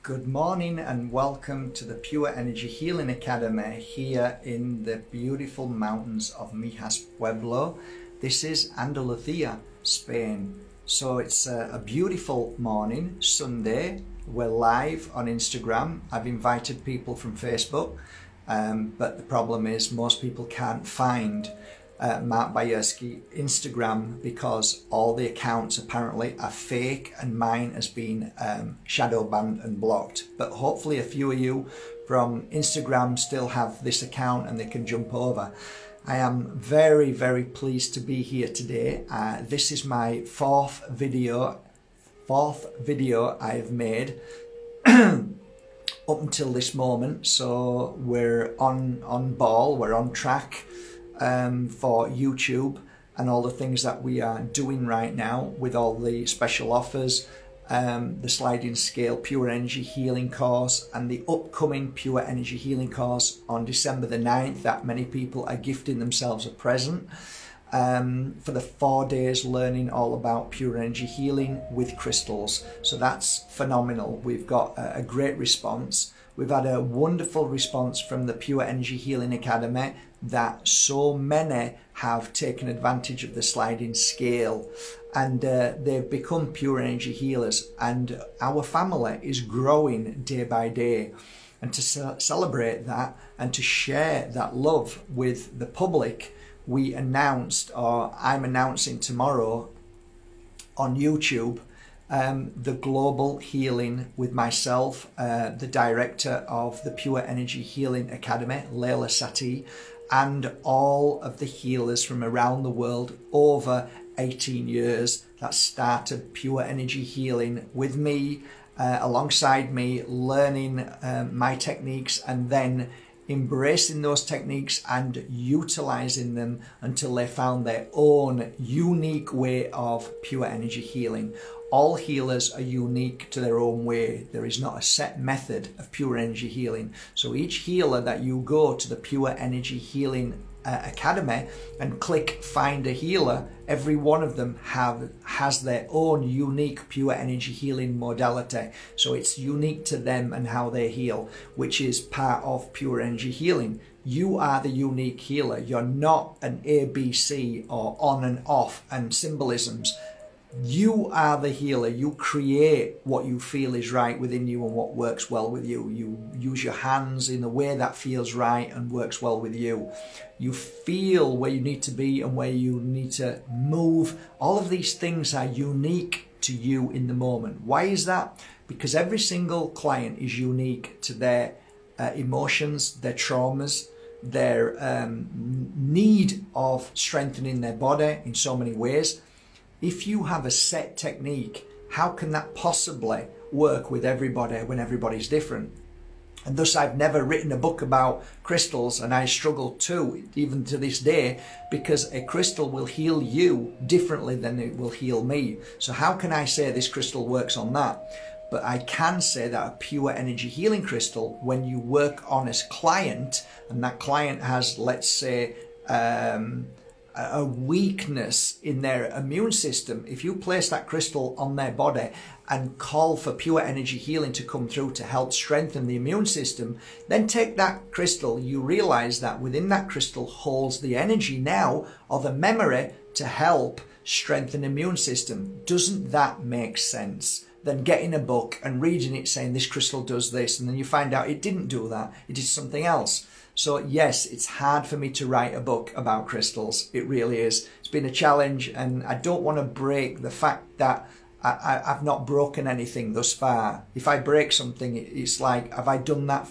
Good morning and welcome to the Pure Energy Healing Academy here in the beautiful mountains of Mijas Pueblo. This is Andalucía, Spain. So it's a beautiful morning, Sunday. We're live on Instagram. I've invited people from Facebook, but the problem is most people can't find Mark Bajerski Instagram because all the accounts apparently are fake and mine has been shadow banned and blocked. But hopefully a few of you from Instagram still have this account and they can jump over. I am very, very pleased to be here today. This is my fourth video I've made up until this moment. So we're on ball, we're on track for YouTube and all the things that we are doing right now with all the special offers, the sliding scale Pure Energy Healing course and the upcoming Pure Energy Healing course on December the 9th that many people are gifting themselves a present for the 4 days learning all about Pure Energy Healing with crystals. So that's phenomenal. We've got a great response. We've had a wonderful response from the Pure Energy Healing Academy that so many have taken advantage of the sliding scale and they've become pure energy healers, and our family is growing day by day. And to celebrate that and to share that love with the public, we announced, or I'm announcing tomorrow on YouTube, the global healing with myself, the director of the Pure Energy Healing Academy, Leila Sati, and all of the healers from around the world over 18 years that started Pure Energy Healing with me, alongside me, learning my techniques and then embracing those techniques and utilizing them until they found their own unique way of pure energy healing. All healers are unique to their own way. There is not a set method of pure energy healing. So each healer that you go to the Pure Energy Healing Academy and click find a healer, every one of them has their own unique pure energy healing modality. So it's unique to them and how they heal, which is part of pure energy healing. You are the unique healer. You're not an ABC or on and off and symbolisms. You are the healer. You create what you feel is right within you and what works well with you. You use your hands in a way that feels right and works well with you. You feel where you need to be and where you need to move. All of these things are unique to you in the moment. Why is that? Because every single client is unique to their emotions, their traumas, their need of strengthening their body in so many ways. If you have a set technique, how can that possibly work with everybody when everybody's different? And thus I've never written a book about crystals, and I struggle too, even to this day, because a crystal will heal you differently than it will heal me. So how can I say this crystal works on that? But I can say that a pure energy healing crystal, when you work on a client, and that client has, let's say, a weakness in their immune system, if you place that crystal on their body and call for pure energy healing to come through to help strengthen the immune system, then take that crystal, you realize that within that crystal holds the energy now or the memory to help strengthen the immune system. Doesn't that make sense? Then getting a book and reading it saying this crystal does this, and then you find out it didn't do that, it did something else. So yes, it's hard for me to write a book about crystals. It really is. It's been a challenge, and I don't want to break the fact that I've not broken anything thus far. If I break something, it's like, have I done that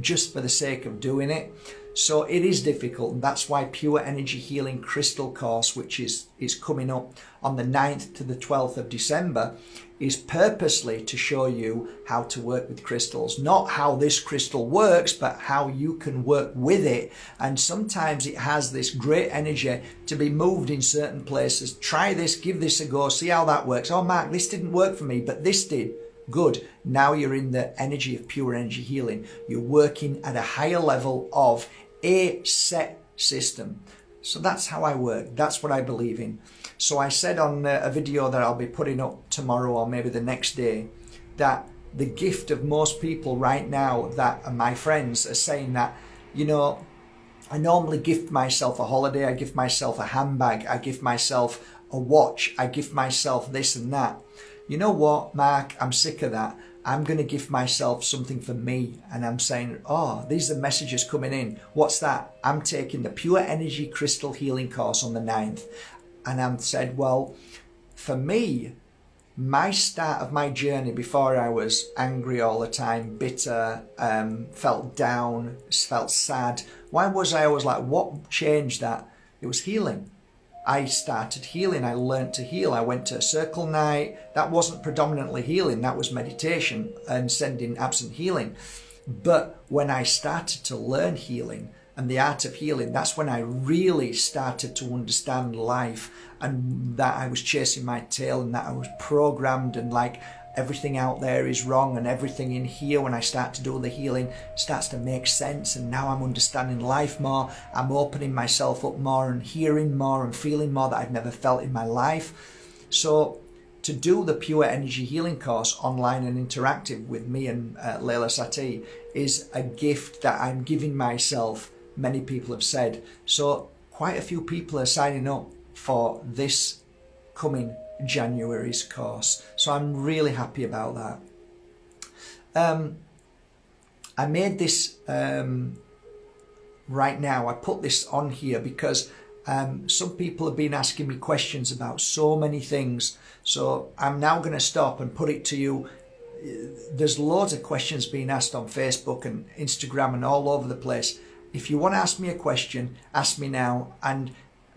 just for the sake of doing it? So it is difficult, and that's why Pure Energy Healing Crystal course, which is coming up on the 9th to the 12th of December, is purposely to show you how to work with crystals. Not how this crystal works, but how you can work with it. And sometimes it has this great energy to be moved in certain places. Try this, give this a go, see how that works. Oh, Mark, this didn't work for me, but this did. Good. Now you're in the energy of pure energy healing. You're working at a higher level of a set system. So that's how I work. That's what I believe in. So I said on a video that I'll be putting up tomorrow or maybe the next day that the gift of most people right now that are my friends are saying that, you know, I normally gift myself a holiday, I gift myself a handbag, I gift myself a watch, I gift myself this and that. You know what, Mark, I'm sick of that. I'm going to gift myself something for me. And I'm saying, oh, these are the messages coming in. What's that? I'm taking the Pure Energy Crystal Healing course on the 9th. And I'm said, well, for me, my start of my journey, before I was angry all the time, bitter, felt down, felt sad. Why was I always like, what changed that? It was healing. I started healing. I learned to heal. I went to a circle night. That wasn't predominantly healing. That was meditation and sending absent healing. But when I started to learn healing and the art of healing, that's when I really started to understand life, and that I was chasing my tail, and that I was programmed, and like everything out there is wrong, and everything in here, when I start to do the healing, starts to make sense. And now I'm understanding life more. I'm opening myself up more and hearing more and feeling more that I've never felt in my life. So to do the Pure Energy Healing course online and interactive with me and Layla Satie is a gift that I'm giving myself, many people have said. So quite a few people are signing up for this coming January's course. So I'm really happy about that. I made this right now. I put this on here because some people have been asking me questions about so many things. So I'm now going to stop and put it to you. There's loads of questions being asked on Facebook and Instagram and all over the place. If you want to ask me a question, ask me now. And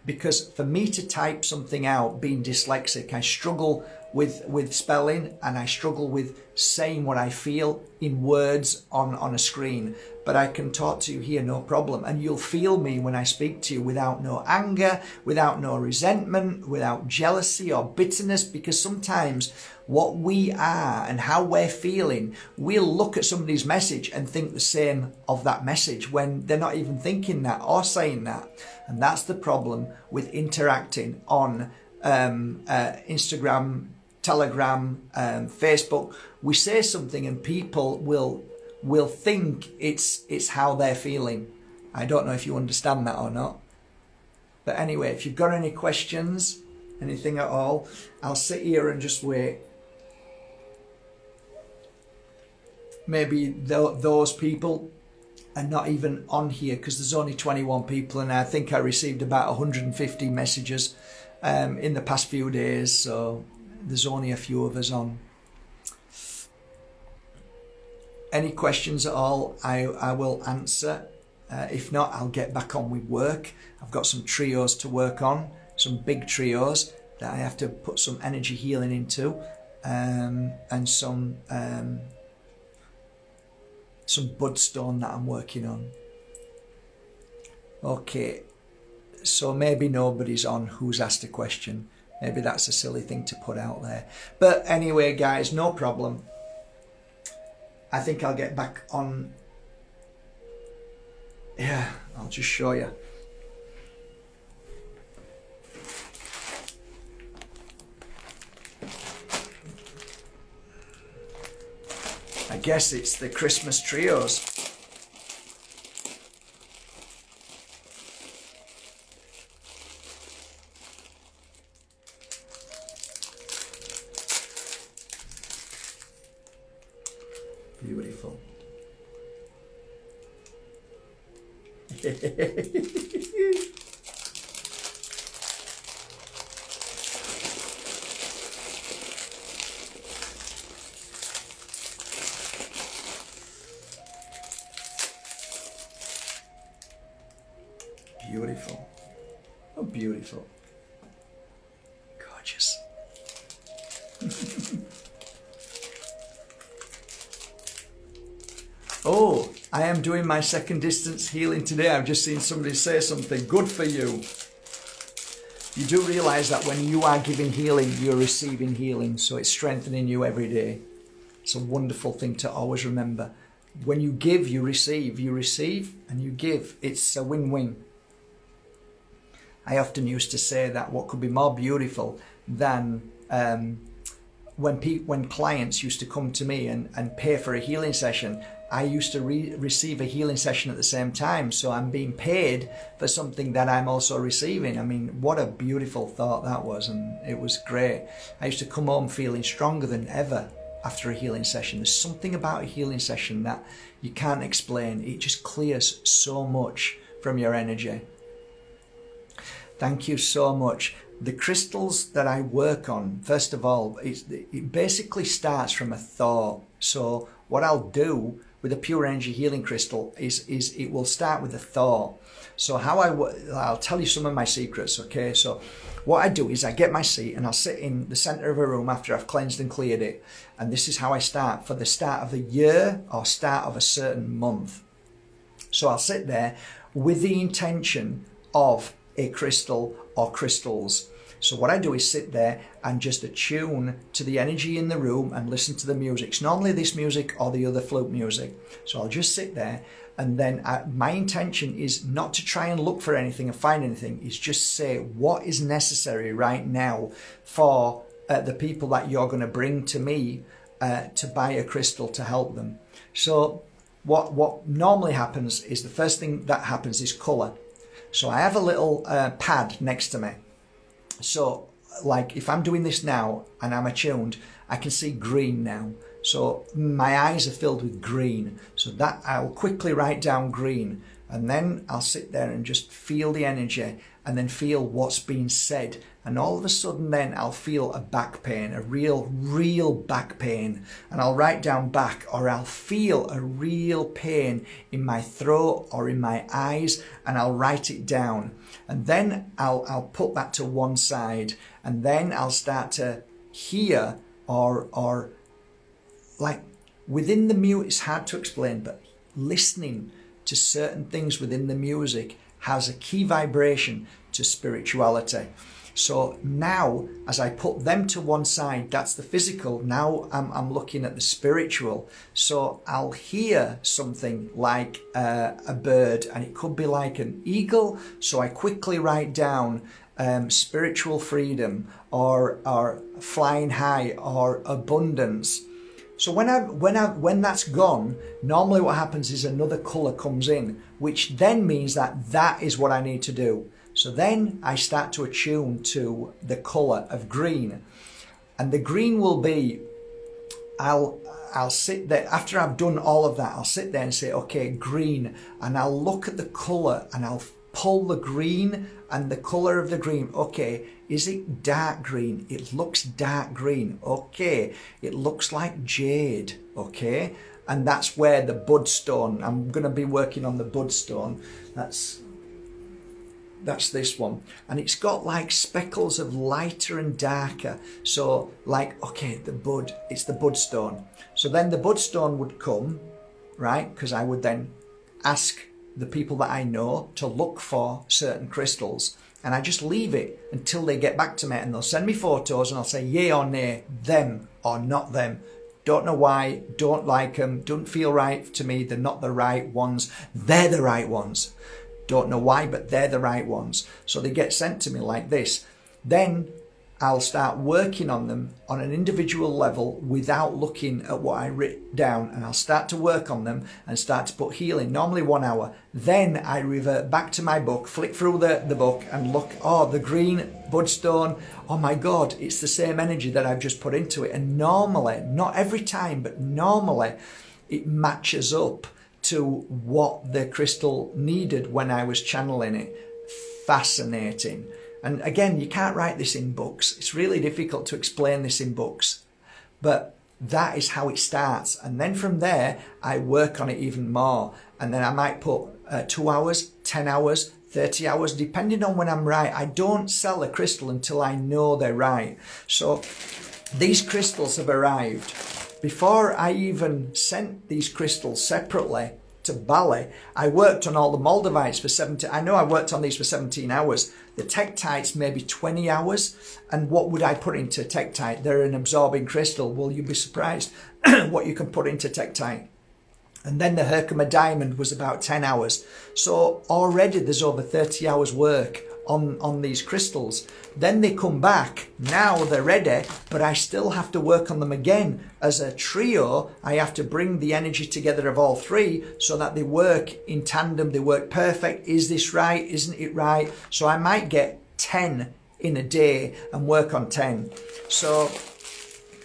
because for me to type something out, being dyslexic, I struggle with spelling, and I struggle with saying what I feel in words on a screen. But I can talk to you here, no problem. And you'll feel me when I speak to you without no anger, without no resentment, without jealousy or bitterness, because sometimes what we are and how we're feeling, we'll look at somebody's message and think the same of that message when they're not even thinking that or saying that. And that's the problem with interacting on Instagram, Telegram, Facebook. We say something and people will think it's how they're feeling. I don't know if you understand that or not. But anyway, if you've got any questions, anything at all, I'll sit here and just wait. Maybe those people are not even on here because there's only 21 people, and I think I received about 150 messages in the past few days, so there's only a few of us on. Any questions at all, I will answer. If not, I'll get back on with work. I've got some trios to work on, some big trios that I have to put some energy healing into, and some budstone that I'm working on. Okay, so maybe nobody's on who's asked a question. Maybe that's a silly thing to put out there. But anyway, guys, no problem. I think I'll get back on. Yeah, I'll just show you. I guess it's the Christmas trios. Beautiful. Beautiful. Oh, beautiful. Gorgeous. Oh, I am doing my second distance healing today. I've just seen somebody say something. Good for you. You do realize that when you are giving healing, you're receiving healing. So it's strengthening you every day. It's a wonderful thing to always remember. When you give, you receive. You receive and you give. It's a win-win. I often used to say that what could be more beautiful than when clients used to come to me and pay for a healing session, I used to receive a healing session at the same time. So I'm being paid for something that I'm also receiving. I mean, what a beautiful thought that was, and it was great. I used to come home feeling stronger than ever after a healing session. There's something about a healing session that you can't explain. It just clears so much from your energy. Thank you so much. The crystals that I work on, first of all, it basically starts from a thought. So what I'll do with a pure energy healing crystal is it will start with a thought. So I'll tell you some of my secrets, okay? So what I do is I get my seat and I'll sit in the center of a room after I've cleansed and cleared it. And this is how I start for the start of a year or start of a certain month. So I'll sit there with the intention of a crystal or crystals. So what I do is sit there and just attune to the energy in the room and listen to the music. It's normally this music or the other flute music. So I'll just sit there, and then my intention is not to try and look for anything and find anything. It's just say what is necessary right now for the people that you're going to bring to me to buy a crystal to help them. So what normally happens is the first thing that happens is color. So I have a little pad next to me. So like if I'm doing this now and I'm attuned, I can see green now. So my eyes are filled with green. So that I'll quickly write down green, and then I'll sit there and just feel the energy and then feel what's being said. And all of a sudden then I'll feel a back pain, a real back pain. And I'll write down back, or I'll feel a real pain in my throat or in my eyes, and I'll write it down. And then I'll put that to one side, and then I'll start to hear or like within the music, it's hard to explain, but listening to certain things within the music has a key vibration to spirituality. So now, as I put them to one side, that's the physical. Now I'm looking at the spiritual. So I'll hear something like a bird, and it could be like an eagle. So I quickly write down spiritual freedom, or flying high, or abundance. So when that's gone, normally what happens is another color comes in, which then means that is what I need to do. So then I start to attune to the color of green, and the green will be, I'll sit there after I've done all of that. I'll sit there and say, okay, green, and I'll look at the color and I'll pull the green and the color of the green. Okay, is it dark green? It looks dark green. Okay, it looks like jade. Okay, and that's where the budstone, I'm going to be working on the budstone. That's this one, and it's got like speckles of lighter and darker. So like, okay, it's the budstone. So then the budstone would come, right? Because I would then ask the people that I know to look for certain crystals, and I just leave it until they get back to me, and they'll send me photos, and I'll say yay or nay, them or not them. Don't know why, don't like them, don't feel right to me, they're not the right ones. They're the right ones. Don't know why, but they're the right ones. So they get sent to me like this. Then I'll start working on them on an individual level without looking at what I wrote down, and I'll start to work on them and start to put healing, normally 1 hour. Then I revert back to my book, flick through the book and look, oh, the green budstone, oh my God, it's the same energy that I've just put into it. And normally, not every time, but normally it matches up to what the crystal needed when I was channeling it. Fascinating. And again, you can't write this in books. It's really difficult to explain this in books. But that is how it starts. And then from there, I work on it even more. And then I might put 2 hours, 10 hours, 30 hours, depending on when I'm right. I don't sell a crystal until I know they're right. So these crystals have arrived. Before I even sent these crystals separately to Bali, I worked on all the moldavites for 17. I know I worked on these for 17 hours. The tektites maybe 20 hours. And what would I put into tektite? They're an absorbing crystal. Will you be surprised what you can put into tektite? And then the Herkimer diamond was about 10 hours. So already there's over 30 hours work on these crystals. Then they come back, now they're ready, but I still have to work on them again. As a trio, I have to bring the energy together of all three so that they work in tandem, they work perfect. Is this right? Isn't it right? So I might get 10 in a day and work on 10. So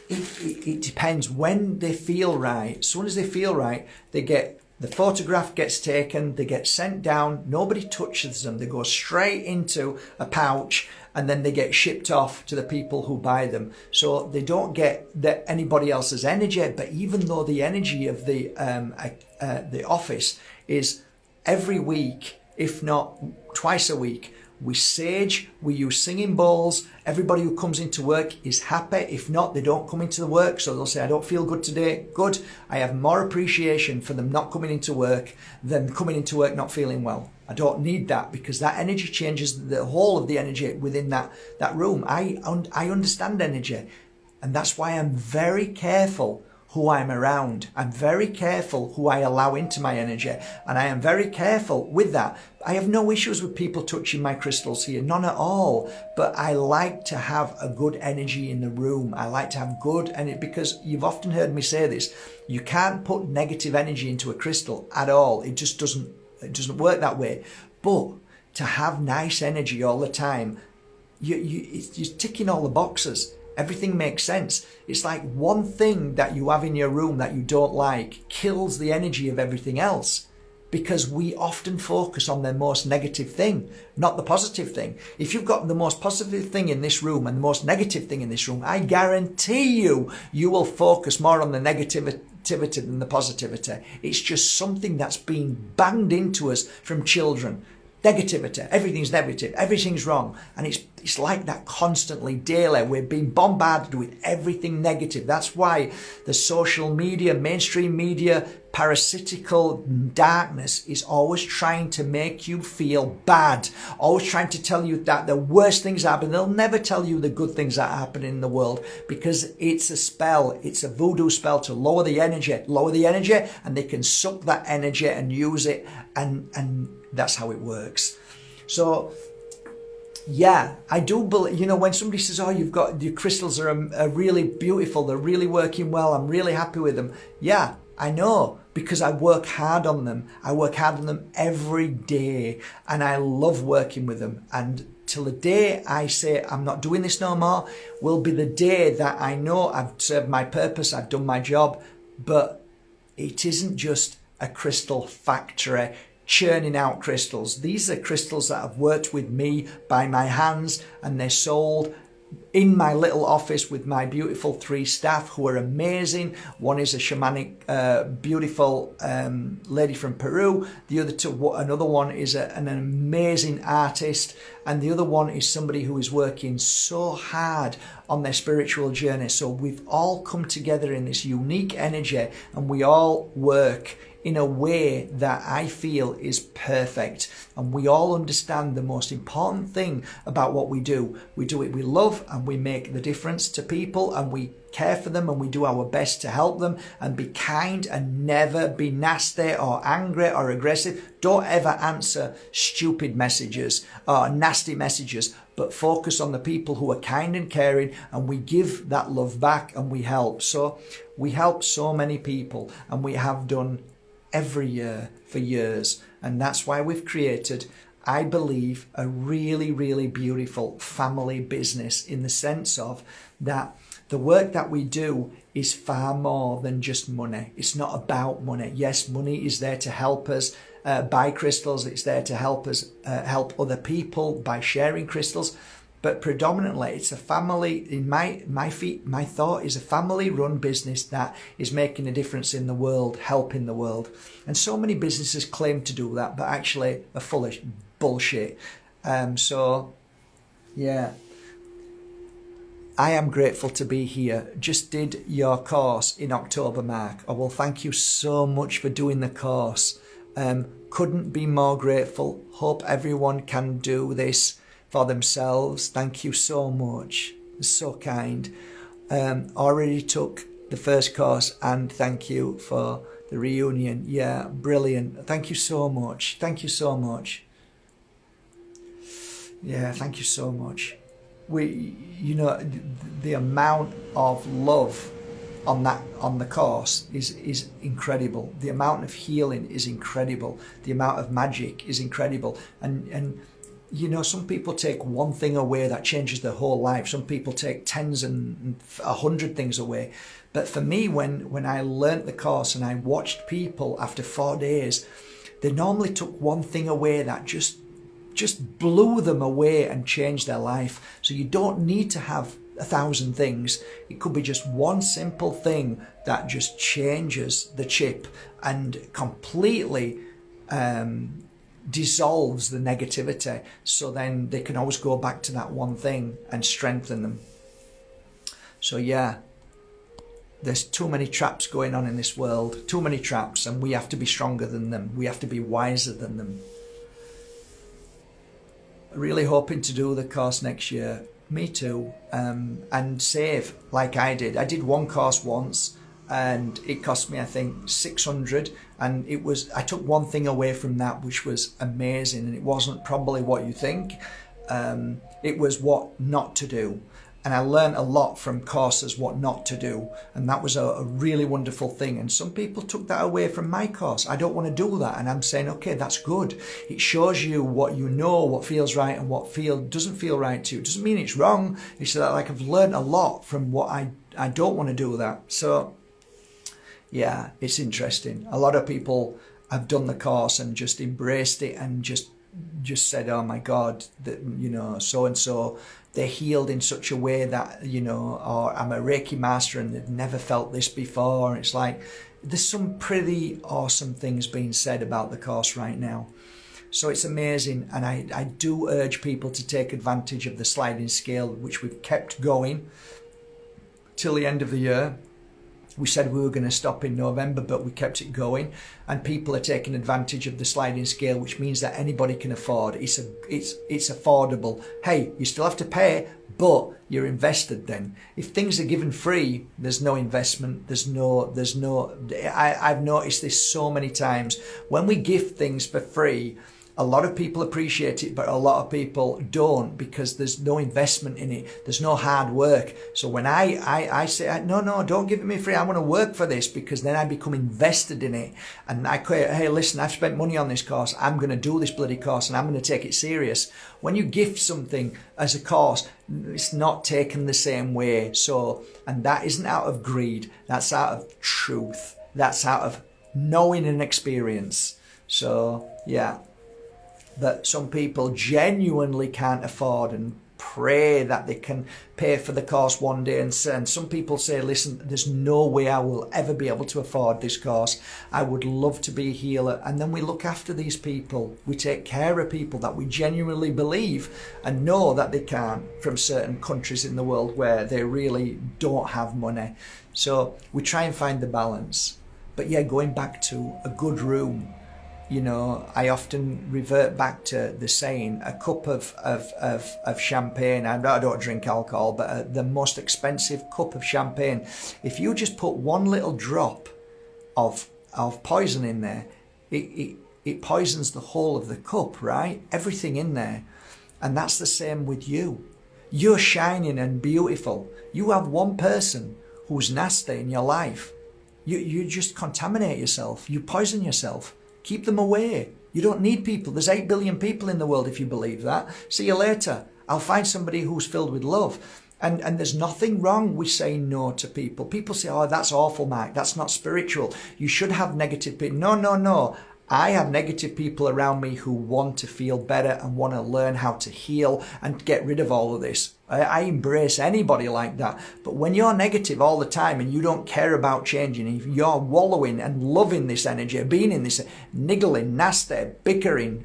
it depends when they feel right. As soon as they feel right, the photograph gets taken, they get sent down, nobody touches them, they go straight into a pouch, and then they get shipped off to the people who buy them. So they don't get anybody else's energy, but even though the energy of the office is every week, if not twice a week, we sage, we use singing bowls. Everybody who comes into work is happy. If not, they don't come into the work. So they'll say, I don't feel good today. Good. I have more appreciation for them not coming into work than coming into work not feeling well. I don't need that, because that energy changes the whole of the energy within that room. I understand energy. And that's why I'm very careful who I'm around. I'm very careful who I allow into my energy, and I am very careful with that. I have no issues with people touching my crystals here, none at all, but I like to have a good energy in the room. I like to have good energy, because you've often heard me say this, you can't put negative energy into a crystal at all. It just doesn't work that way. But to have nice energy all the time, you're ticking all the boxes. Everything makes sense. It's like one thing that you have in your room that you don't like kills the energy of everything else, because we often focus on the most negative thing, not the positive thing. If you've got the most positive thing in this room and the most negative thing in this room, I guarantee you will focus more on the negativity than the positivity. It's just something that's been banged into us from children. Negativity, everything's negative, everything's wrong. And it's like that constantly, daily. We're being bombarded with everything negative. That's why the social media, mainstream media, parasitical darkness is always trying to make you feel bad, always trying to tell you that the worst things happen. They'll never tell you the good things that happen in the world, because it's a spell, it's a voodoo spell to lower the energy, and they can suck that energy and use it, and that's how it works. So yeah, I do believe, when somebody says, oh, your crystals are really beautiful, they're really working well, I'm really happy with them. Yeah, I know, because I work hard on them. I work hard on them every day, and I love working with them. And till the day I say I'm not doing this no more will be the day that I know I've served my purpose, I've done my job. But it isn't just a crystal factory churning out crystals. These are crystals that have worked with me by my hands, and they're sold in my little office with my beautiful 3 staff who are amazing. One is a shamanic, beautiful lady from Peru. The other two, another one is an amazing artist, and the other one is somebody who is working so hard on their spiritual journey. So we've all come together in this unique energy, and we all work in a way that I feel is perfect. And we all understand the most important thing about what we do. We do it with love, and we make the difference to people, and we care for them, and we do our best to help them, and be kind, and never be nasty or angry or aggressive. Don't ever answer stupid messages or nasty messages, but focus on the people who are kind and caring, and we give that love back, and we help. So we help so many people, and we have done every year for years. And that's why we've created, I believe, a really, really beautiful family business, in the sense of that the work that we do is far more than just money. It's not about money. Yes, money is there to help us buy crystals. It's there to help us help other people by sharing crystals. But predominantly, it's a family. In my thought is a family-run business that is making a difference in the world, helping the world. And so many businesses claim to do that, but actually are full of bullshit. So, yeah, I am grateful to be here. Just did your course in October, Mark. Oh, well, thank you so much for doing the course. Couldn't be more grateful. Hope everyone can do this for themselves. Thank you so much. So kind. Already took the first course, and thank you for the reunion. Yeah, brilliant. Thank you so much. Thank you so much. Yeah, thank you so much. You know, the amount of love on the course is incredible. The amount of healing is incredible. The amount of magic is incredible. And you know, some people take one thing away that changes their whole life. Some people take tens and 100 things away. But for me, when I learnt the course and I watched people after 4 days, they normally took one thing away that just blew them away and changed their life. So you don't need to have 1,000 things. It could be just one simple thing that just changes the chip and completely dissolves the negativity. So then they can always go back to that one thing and strengthen them. So yeah, there's too many traps going on in this world, too many traps, and we have to be stronger than them. We have to be wiser than them. Really hoping to do the course next year. Me too. And save like I did. I did one course once and it cost me, I think, 600, and I took one thing away from that which was amazing, and it wasn't probably what you think. It was what not to do. And I learned a lot from courses what not to do, and that was a really wonderful thing. And some people took that away from my course. I don't want to do that, and I'm saying, okay, that's good. It shows you what you know, what feels right and what doesn't feel right to you. It doesn't mean it's wrong. It's that, like, I've learned a lot from what I don't want to do that. So yeah, it's interesting. A lot of people have done the course and just embraced it and just said, oh my God, that, you know, so and so, they're healed in such a way that, you know, or I'm a Reiki master and they've never felt this before. It's like, there's some pretty awesome things being said about the course right now. So it's amazing. And I do urge people to take advantage of the sliding scale, which we've kept going till the end of the year. We said we were going to stop in November, but we kept it going, and people are taking advantage of the sliding scale, which means that anybody can afford. It's affordable. Hey, you still have to pay, but you're invested then. If things are given free, there's no investment. I've noticed this so many times. When we gift things for free, a lot of people appreciate it, but a lot of people don't, because there's no investment in it. There's no hard work. So when I say, no, don't give it me free. I want to work for this, because then I become invested in it. And I say, hey, listen, I've spent money on this course. I'm going to do this bloody course and I'm going to take it serious. When you gift something as a course, it's not taken the same way. So, and that isn't out of greed. That's out of truth. That's out of knowing and experience. So, yeah. That some people genuinely can't afford and pray that they can pay for the course one day, and some people say, listen, there's no way I will ever be able to afford this course. I would love to be a healer. And then we look after these people. We take care of people that we genuinely believe and know that they can't, from certain countries in the world where they really don't have money. So we try and find the balance. But yeah, going back to a good room, you know, I often revert back to the saying, a cup of champagne, and I don't drink alcohol, but the most expensive cup of champagne, if you just put one little drop of poison in there, it poisons the whole of the cup, right? Everything in there. And that's the same with you. You're shining and beautiful. You have one person who's nasty in your life. You just contaminate yourself. You poison yourself. Keep them away. You don't need people. There's 8 billion people in the world, if you believe that. See you later. I'll find somebody who's filled with love. And there's nothing wrong with saying no to people. People say, oh, that's awful, Mike. That's not spiritual. You should have negative people. No. I have negative people around me who want to feel better and want to learn how to heal and get rid of all of this. I embrace anybody like that. But when you're negative all the time and you don't care about changing, if you're wallowing and loving this energy, being in this niggling, nasty, bickering,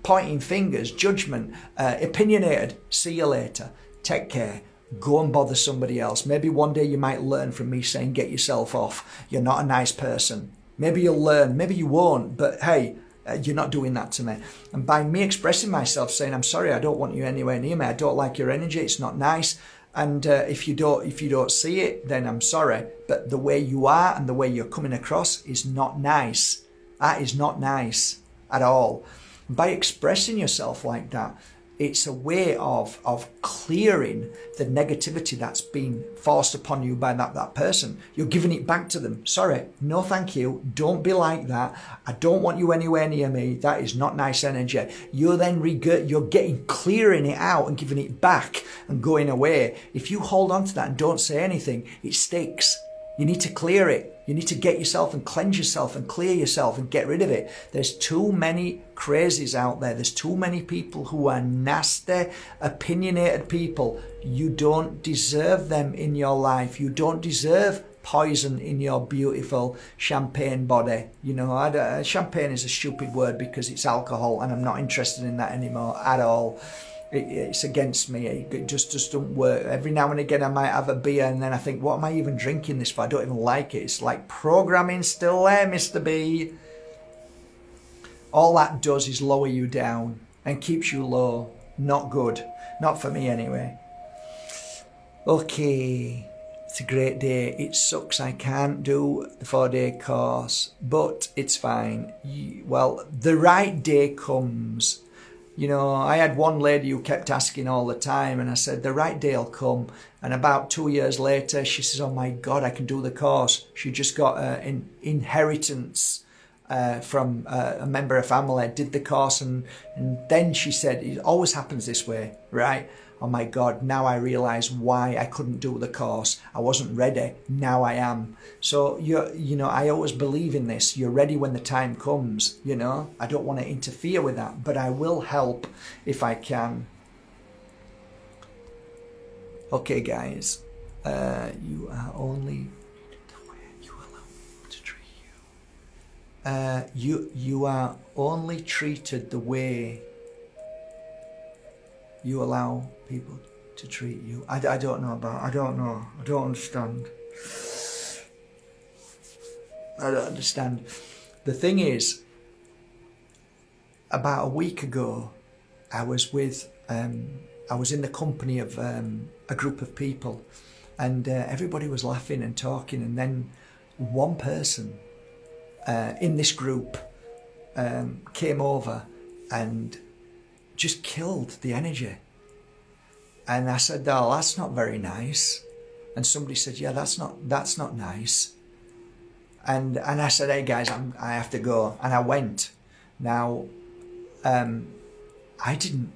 pointing fingers, judgment, opinionated, see you later. Take care. Go and bother somebody else. Maybe one day you might learn from me saying, get yourself off. You're not a nice person. Maybe you'll learn, maybe you won't, but hey, you're not doing that to me. And by me expressing myself, saying, I'm sorry, I don't want you anywhere near me, I don't like your energy, it's not nice. And if you don't see it, then I'm sorry. But the way you are and the way you're coming across is not nice. That is not nice at all. By expressing yourself like that, It's a way of clearing the negativity that's been forced upon you by that person. You're giving it back to them. Sorry, no thank you. Don't be like that. I don't want you anywhere near me. That is not nice energy. You're then clearing it out and giving it back and going away. If you hold on to that and don't say anything, it sticks. You need to clear it. You need to get yourself and cleanse yourself and clear yourself and get rid of it. There's too many crazies out there. There's too many people who are nasty, opinionated people. You don't deserve them in your life. You don't deserve poison in your beautiful champagne body. You know, champagne is a stupid word because it's alcohol, and I'm not interested in that anymore at all. It's against me. It just doesn't work. Every now and again I might have a beer and then I think, what am I even drinking this for? I don't even like it. It's like programming still there, Mr. B. All that does is lower you down and keeps you low. Not good. Not for me anyway. Okay. It's a great day. It sucks I can't do the 4-day course, but it's fine. Well, the right day comes. You know, I had one lady who kept asking all the time, and I said, the right day will come. And about 2 years later, she says, oh my God, I can do the course. She just got an inheritance from a member of family, did the course, and then she said, it always happens this way, right? Oh my God, now I realise why I couldn't do the course. I wasn't ready. Now I am. So, you know, I always believe in this. You're ready when the time comes, you know. I don't want to interfere with that, but I will help if I can. Okay, guys. You are only the way you allow people to treat you. You are only treated the way you allow people to treat you. I don't know. I don't understand. I don't understand. The thing is, about a week ago, I was in the company of a group of people, and everybody was laughing and talking, and then one person in this group came over and just killed the energy. And I said, oh, that's not very nice. And somebody said, yeah, that's not nice. And I said, hey guys, I have to go. And I went. Now, I didn't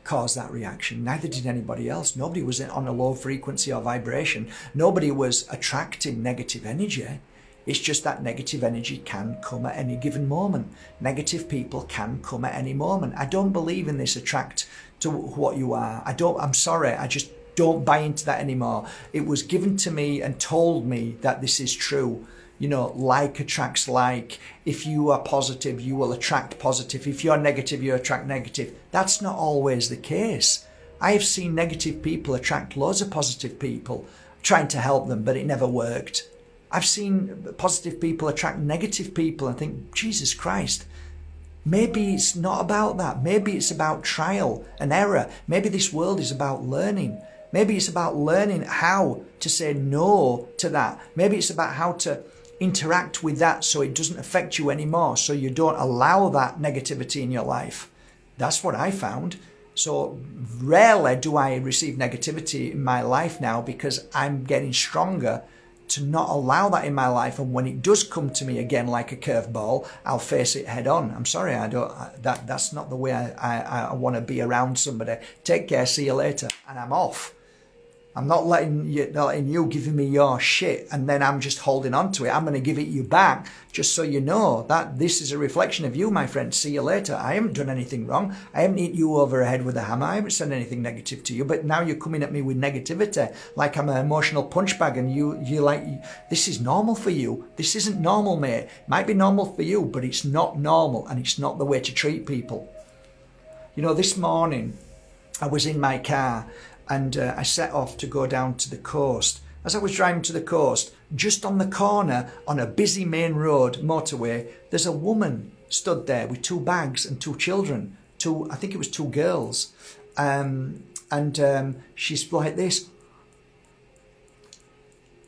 cause that reaction. Neither did anybody else. Nobody was on a low frequency or vibration. Nobody was attracting negative energy. It's just that negative energy can come at any given moment. Negative people can come at any moment. I don't believe in this attract to what you are. I'm sorry. I just don't buy into that anymore. It was given to me and told me that this is true. You know, like attracts like. If you are positive, you will attract positive. If you're negative, you attract negative. That's not always the case. I have seen negative people attract loads of positive people, trying to help them, but it never worked. I've seen positive people attract negative people and think, Jesus Christ, maybe it's not about that. Maybe it's about trial and error. Maybe this world is about learning. Maybe it's about learning how to say no to that. Maybe it's about how to interact with that so it doesn't affect you anymore, so you don't allow that negativity in your life. That's what I found. So rarely do I receive negativity in my life now because I'm getting stronger to not allow that in my life, and when it does come to me again like a curveball, I'll face it head on. I'm sorry, that's not the way I want to be around somebody. Take care, see you later, and I'm off. I'm not letting you giving me your shit and then I'm just holding on to it. I'm going to give it you back just so you know that this is a reflection of you, my friend. See you later. I haven't done anything wrong. I haven't hit you over the head with a hammer. I haven't said anything negative to you. But now you're coming at me with negativity like I'm an emotional punch bag, and you're like, this is normal for you. This isn't normal, mate. It might be normal for you, but it's not normal, and it's not the way to treat people. You know, this morning I was in my car and I set off to go down to the coast. As I was driving to the coast, just on the corner on a busy main road, motorway, there's a woman stood there with 2 bags and 2 children. I think it was 2 girls. She's like this.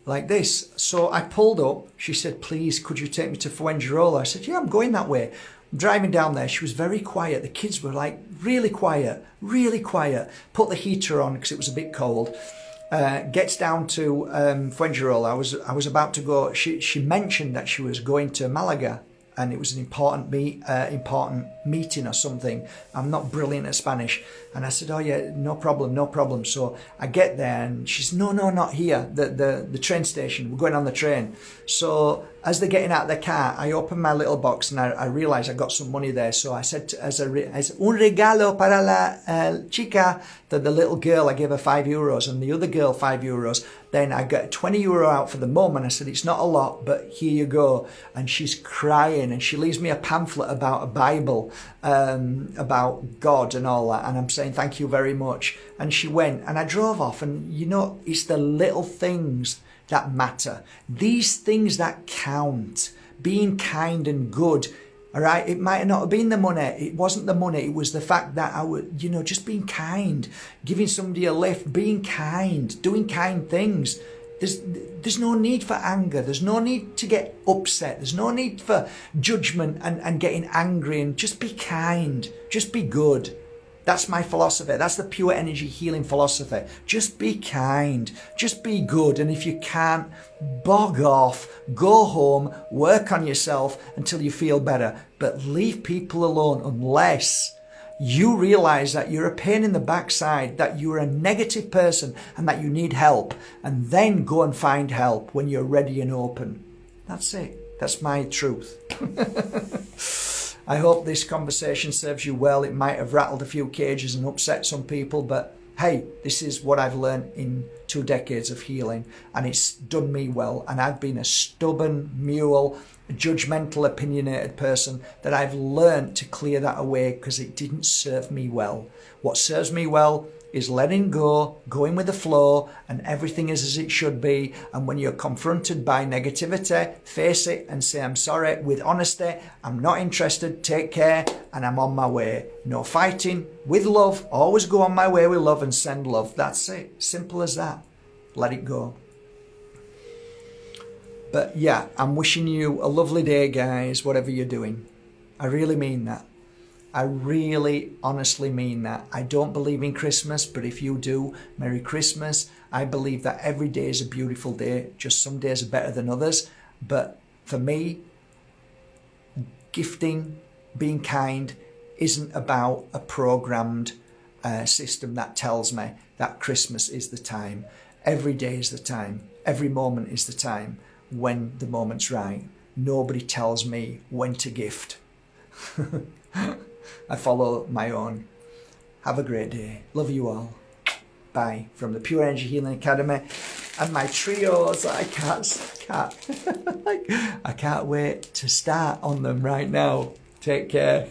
Like this. So I pulled up. She said, please, could you take me to Fuengirola? I said, yeah, I'm going that way. I'm driving down there. She was very quiet. The kids were like really quiet, really quiet. Put the heater on because it was a bit cold. Gets down to Fuengirola. I was about to go. She mentioned that she was going to Malaga, and it was an important meeting or something. I'm not brilliant at Spanish, and I said, "Oh yeah, no problem, no problem." So I get there, and she's, "No, not here. The train station. We're going on the train." So as they're getting out of the car, I open my little box and I realise I got some money there. So I said, as un regalo para la chica, the little girl, I gave her €5, and the other girl €5. Then I got €20 out for the mum, and I said, "It's not a lot, but here you go." And she's crying, and she leaves me a pamphlet about a Bible, about God and all that. And I'm saying, "Thank you very much." And she went, and I drove off. And you know, it's the little things that matter. These things that count. Being kind and good. All right, it might not have been the money. It wasn't the money. It was the fact that I would, just being kind, giving somebody a lift, being kind, doing kind things. There's no need for anger. There's no need to get upset. There's no need for judgment and getting angry. And just be kind. Just be good. That's my philosophy. That's the pure energy healing philosophy. Just be kind. Just be good. And if you can't, bog off, go home, work on yourself until you feel better. But leave people alone unless you realize that you're a pain in the backside, that you're a negative person and that you need help. And then go and find help when you're ready and open. That's it. That's my truth. I hope this conversation serves you well. It might have rattled a few cages and upset some people, but hey, this is what I've learned in 2 decades of healing, and it's done me well. And I've been a stubborn mule, a judgmental, opinionated person that I've learned to clear that away because it didn't serve me well. What serves me well is letting go, going with the flow, and everything is as it should be. And when you're confronted by negativity, face it and say, "I'm sorry," with honesty. "I'm not interested, take care, and I'm on my way." No fighting, with love. Always go on my way with love and send love. That's it. Simple as that. Let it go. But yeah, I'm wishing you a lovely day, guys, whatever you're doing. I really mean that. I really honestly mean that. I don't believe in Christmas, but if you do, Merry Christmas. I believe that every day is a beautiful day. Just some days are better than others. But for me, gifting, being kind, isn't about a programmed system that tells me that Christmas is the time. Every day is the time. Every moment is the time when the moment's right. Nobody tells me when to gift. I follow my own. Have a great day. Love you all. Bye. From the Pure Energy Healing Academy and my trios. I can't wait to start on them right now. Take care.